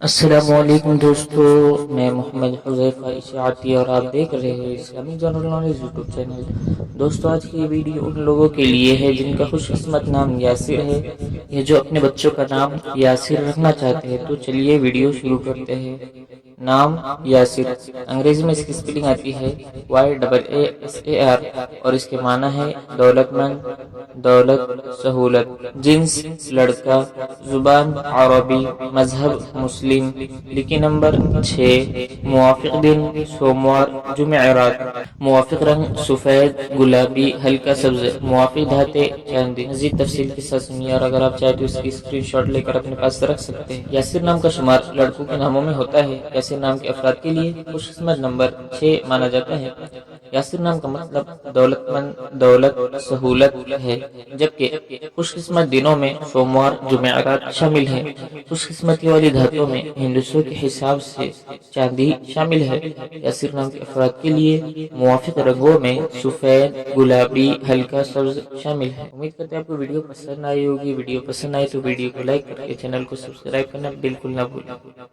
السلام علیکم دوستو، میں محمد حذیفہ اشاعتی اور آپ دیکھ رہے ہیں Islamic general knowledge YouTube channel. دوستو، آج کی یہ ویڈیو ان لوگوں کے لیے ہے جن کا خوش قسمت نام یاسر ہے، یا جو اپنے بچوں کا نام یاسر رکھنا چاہتے ہیں۔ تو چلیے ویڈیو شروع کرتے ہیں۔ نام یاسر، انگریزی میں اس کی سپیلنگ آتی ہے YAASAR اور اس کے معنی ہے دولت مند، دولت، سہولت۔ جنس لڑکا، زبان عربی، مذہب مسلم۔ لکی نمبر 6۔ موافق دن سوموار جمعرات۔ موافق رنگ سفید، گلابی، ہلکا سبز۔ موافق دھاتیں چاندی۔ مزید تفصیل کے ساتھ سنیے، اور اگر آپ چاہیں تو اس کی اسکرین شاٹ لے کر اپنے پاس رکھ سکتے ہیں۔ یاسر نام کا شمار لڑکوں کے ناموں میں ہوتا ہے۔ یاسر نام کے افراد کے لیے خوش قسمت نمبر 6 مانا جاتا ہے۔ یاسر نام کا مطلب دولت مند، دولت، سہولت ہے، جبکہ خوش قسمت دنوں میں سوموار جمعرات شامل ہے۔ خوش قسمتی والی دھاتوں میں ہندسوں کے حساب سے چاندی شامل ہے۔ یاسر نام کے افراد کے لیے موافق رنگوں میں سفید، گلابی، ہلکا سبز شامل ہے۔ امید کرتے ہیں آپ کو ویڈیو پسند آئی ہوگی۔ ویڈیو پسند آئی تو ویڈیو کو لائک کر کے چینل کو سبسکرائب کرنا بالکل نہ بھولیں۔